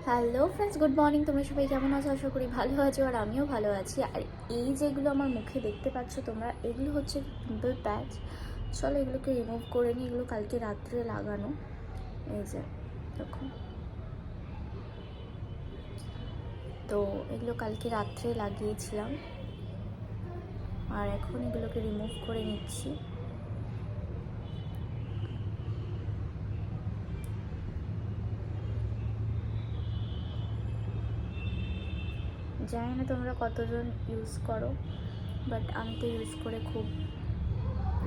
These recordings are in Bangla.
Hello friends, good morning. তোমরা সবাই কেমন আছো? আশা করি ভালো আছো, আর আমিও ভালো আছি। আর এই যেগুলো আমার মুখে দেখতে পাচ্ছ তোমরা, এগুলো হচ্ছে পিম্পল প্যাচ। চলো এগুলোকে রিমুভ করে নিই। এগুলো কালকে রাত্রে লাগানো। এই যে দেখো, তো এগুলো কালকে রাত্রে লাগিয়েছিলাম, আর এখন এগুলোকে রিমুভ করে নিচ্ছি। জানি না তোমরা কতজন ইউজ করো, বাট আমি তো ইউজ করে খুব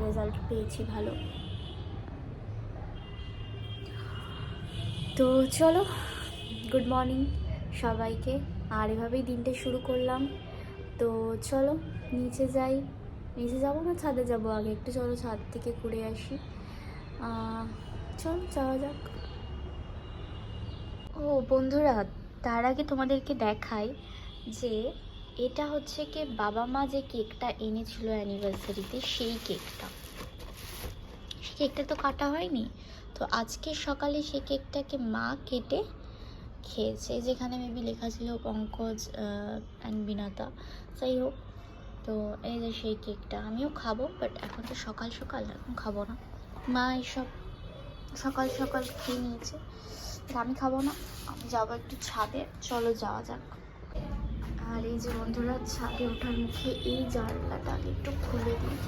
রেজাল্ট পেয়েছি ভালো। তো চলো, গুড মর্নিং সবাইকে। আর এভাবেই দিনটা শুরু করলাম। তো চলো নিচে যাই। নিচে যাবো না ছাদে যাবো? আগে একটু চলো ছাদ থেকে ঘুরে আসি। চলো যাওয়া যাক। ও বন্ধুরা, তার আগে তোমাদেরকে দেখাই যে এটা হচ্ছে কি বাবা মা যে কেকটা এনেছিল অ্যানিভার্সারিতে, সেই কেকটা তো কাটা হয়নি। তো আজকে সকালে সেই কেকটাকে মা কেটে খেয়েছে, যেখানে মেবি লেখা ছিল পঙ্কজ অ্যান্ড বিনাতা। যাই হোক, তো এই যে সেই কেকটা আমিও খাবো, বাট এখন তো সকাল সকাল, এখন খাবো না। মা এইসব সকাল সকাল খেয়ে নিয়েছে, আমি খাবো না। আমি যাবো একটু ছাদে, চলো যাওয়া যাক। আর এই যে বন্ধুরা, ছাদে ওঠার মুখে এই জানলাটা আগে একটু খুলে দিই,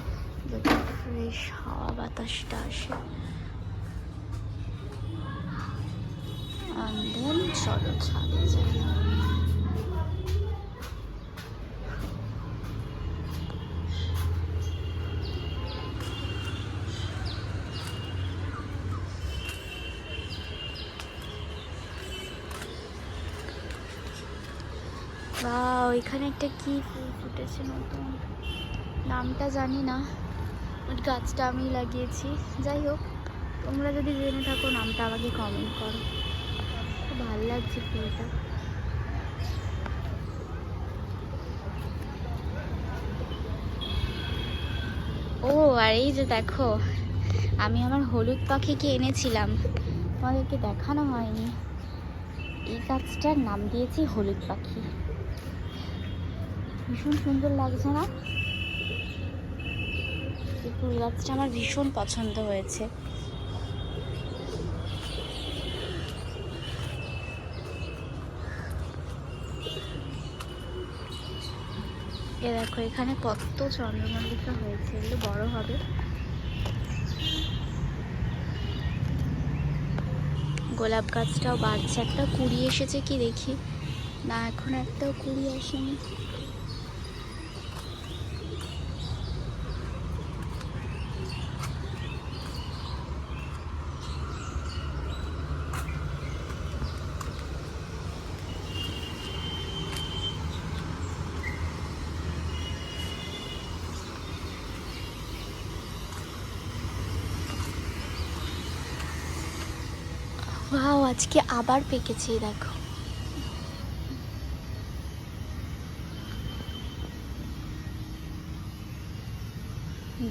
যাতে ফ্রেশ হাওয়া বাতাসটা আসে। দেন চলো ছাদে যাই। বা ওইখানে একটা কি ফুল ফুটেছে নতুন, নামটা জানি না, বাট গাছটা আমি লাগিয়েছি। যাই হোক, তোমরা যদি জেনে থাকো নামটা আমাকে কমেন্ট করো। খুব ভালো লাগছে ফুলটা। ও আর এই যে দেখো, আমি আমার হলুদ পাখিকে এনেছিলাম, তোমাদেরকে দেখানো হয়নি। এই গাছটার নাম দিয়েছি হলুদ পাখি। ভীষণ সুন্দর লাগছে না? এই ফুল গাছটা আমার ভীষণ পছন্দ হয়েছে। এ দেখো, এখানে কত চন্দ্রমল্লিকা হয়েছে, এগুলো বড় হবে। গোলাপ গাছটাও বাড়ছে, একটা কুড়ি এসেছে কি দেখি। না, এখন একটাও কুড়ি আসেনি। ওয়াও, আজকে আবার পেকেছে, দেখো।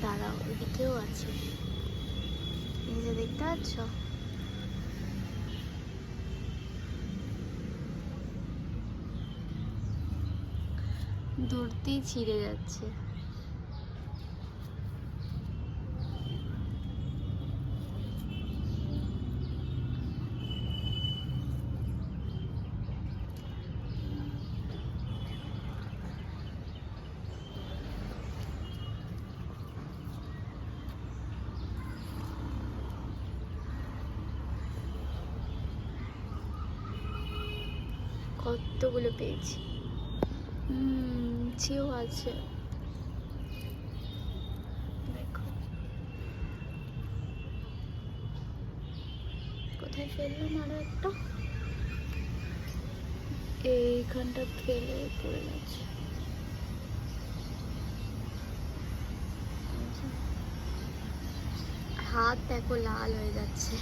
দাঁড়াও, এদিকেও আছে, এই যে দেখতে পাচ্ছ। ধরতেই ছিঁড়ে যাচ্ছে। কতগুলো পেয়েছি। নিচেও আছে, দেখো। কোথায় ফেললাম আরো একটা? এইখানটা ফেলে পড়ে গেছে। হাত দেখো লাল হয়ে যাচ্ছে।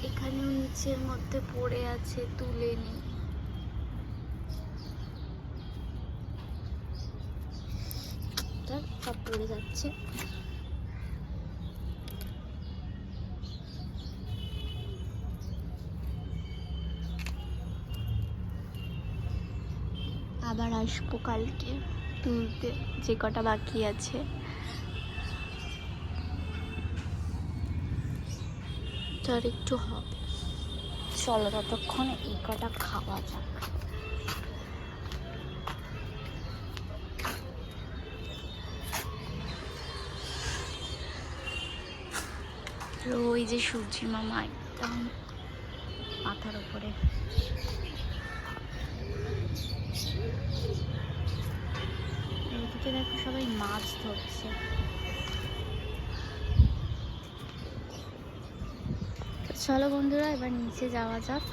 এখানেও নিচের মধ্যে পড়ে আছে, তুলে নি। সব পড়ে যাচ্ছে। আবার আসবো কালকে তুলতে, যে কটা বাকি আছে। তার একটু হবে, চলো ততক্ষণ এই কটা খাওয়া যাক। ওই যে সূর্যি মামা একদম মাথার উপরে। এইদিকে দেখো সবাই মাছ ধরছে। চলো বন্ধুরা এবার নিচে যাওয়া যাক।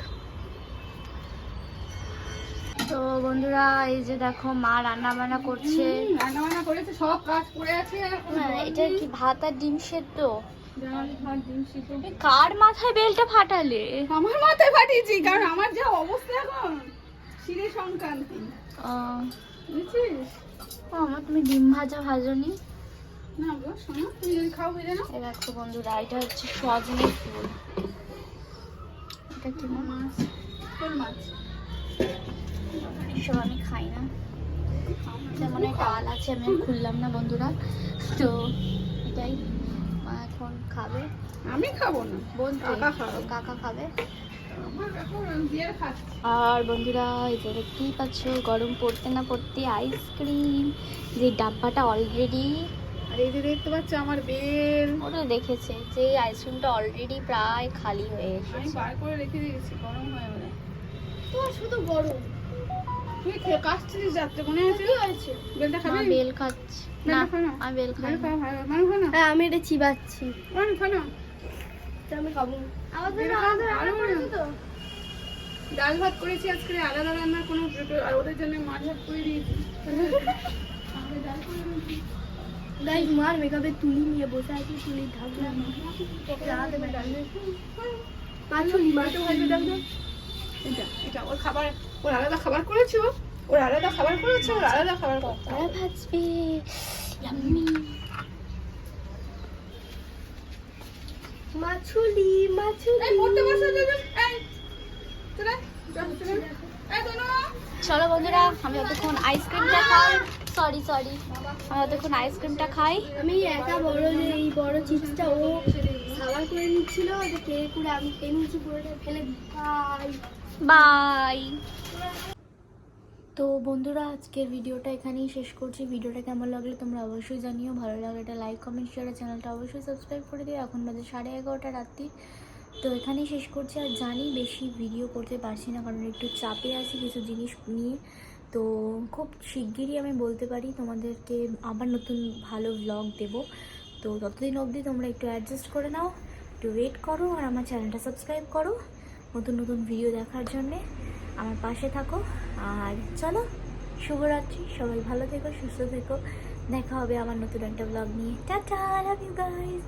তো বন্ধুরা এই যে দেখো মা রান্না বান্না করছে। রান্না বান্না করেছে, সব কাজ করে আছে। এটা কি ভাত আর ডিম সেদ্ধ? ভাত ডিম সিদ্ধ। কার মাথায় বেলটা ফাটালে? আমার মাথায় ফাটিয়েছি, কারণ আমার যা অবস্থা এখন শিরে সংক্রান্তি, বুঝছিস? আমার তুমি ডিম ভাজা ভাজনি? না গো শোনো, তুমি যদি খাও বুঝে না। এই দেখো বন্ধুরা এটা হচ্ছে সজনে ফুল। এটা কি মাছ? কোন মাছ? এসব আমি খাই না। যেমন ডাল আছে, আমি আর খুললাম না বন্ধুরা। তো এটাই মা এখন খাবে। আমি খাবো না, বলতে কাকা খাবে। কাকা খাবে। আমার এখন দিয়ে খাচ্ছি। আর বন্ধুরা এই যে দেখতেই পাচ্ছ গরম পড়তে না পড়তে আইসক্রিম, যে ডাব্বাটা অলরেডি, আর এই যে দেখতে পাচ্ছ আমার বেল, ওটা দেখেছে যে আইসক্রিমটা অলরেডি প্রায় খালি হয়ে আমি এসেছে। বার করে রেখে দিয়েছি, গরম হয়ে গেলে। তোমার শুধু গরম। তুই খেয়ে কাশছিস রাত্রে, মনে আছে? বেলটা মা খাবি? বেল খাচ্ছি না, বেলটা খা না। আমি বেল খাই বেল না। খা, ভালো মানে খা না। হ্যাঁ আমি এটা চিবাচ্ছি। খা না। আমি খাবো। বেল খা, ভালো না। ডাল ভাত করেছি আজকে, আলাদা রান্নার কোনো আর ওদের জন্য মাছ ভাত করে দিয়েছি। গাইস মার মেকআপে তুলি নিয়ে বসে আছি, তুলি ঢাকলাম। মাছও ভাজবে, দেখো। এটা ওর খাবার, ওর আলাদা খাবার করেছো, ওর আলাদা খাবার করেছো, ওর আলাদা খাবার করতে পকোড়া ভাজবে। ইয়াম্মি। মাছুলি মাছুলি। এই পড়তে বসে যা, এই চলে চলে এই দোনো। চলো বন্ধুরা আমি অতক্ষণ আইসক্রিমটা খাই। সরি আমি অতক্ষণ আইসক্রিমটা খাই। আমি একা বড় যে এই বড় চিপসটা ও সাবার করে নিচ্ছিল, যে কে করে আমি খেয়ে নিচ্ছি, পুরোটা ফেলে দিই। বাই। তো বন্ধুরা আজকের ভিডিওটা এখানেই শেষ করছি। ভিডিওটা কেমন লাগলো তোমরা অবশ্যই জানিও। ভালো লাগলে একটা লাইক কমেন্ট শেয়ার, চ্যানেলটা অবশ্যই সাবস্ক্রাইব করে দিও। এখন বাজে 11:30 রাত্রি। তো এখানেই শেষ করছি। আর জানি বেশি ভিডিও করতে পারছি না, কারণ একটু চাপে আছি কিছু জিনিস নিয়ে। তো খুব শিগগিরই আমি বলতে পারি তোমাদেরকে আবার নতুন ভালো ভ্লগ দেব। তো ততদিন অবধি তোমরা একটু অ্যাডজাস্ট করে নাও, একটু ওয়েট করো, আর আমার চ্যানেলটা সাবস্ক্রাইব করো নতুন নতুন ভিডিও দেখার জন্যে। আমার পাশে থাকো। আর চলো শুভরাত্রি, সবাই ভালো থেকো, সুস্থ থেকো। দেখা হবে আমার নতুন একটা ব্লগ নিয়ে। টাটা, লাভ ইউ গাইস।